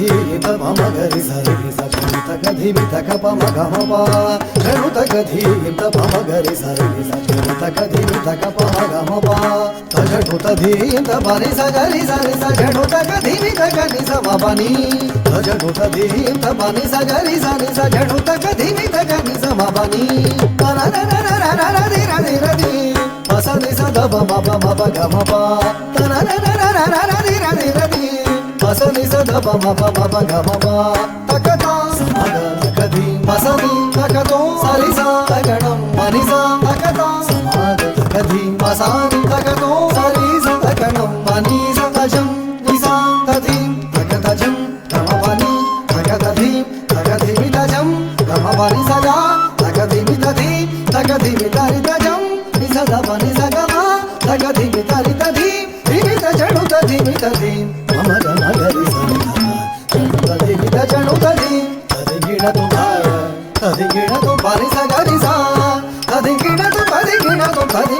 ధీత మమ గరి సరి సగణుత గధిమిత కప మగ మప గణుత గధీత మమ గరి సరి సగణుత గధిమిత కప మగ మప తజడుత ధీత బరి సగరి సరి సగణుత గధిమిత గని సమబని తజడుత ధీత బని సగరి సరి సగణుత గధిమిత గని సమబని తనననననననది రది రది పసని సదబ మబ మబ గమప తననననననది రది రది పసని సదబ మబ మబ గమప తకతా సమగ తకది పసని తకతో సరిసా తగణం మనిసా తకతా సమాగ తకది పసాని తకతో సరిసా తగణం మనిసా తజం నిసా తది తకతజం గమపని తకతది తకది మితజం గమపని సగా తకది మితది తకది మితరి తజం నిసదపని సగమ తకది మితరి తది విమిత జడుత ధిమితది మమ గమ గరి సరి ధిమిత జడుతది తది గిణతు భాయ తది గిణతు పని సగరి సా తది గిణతు పది గిణతు తది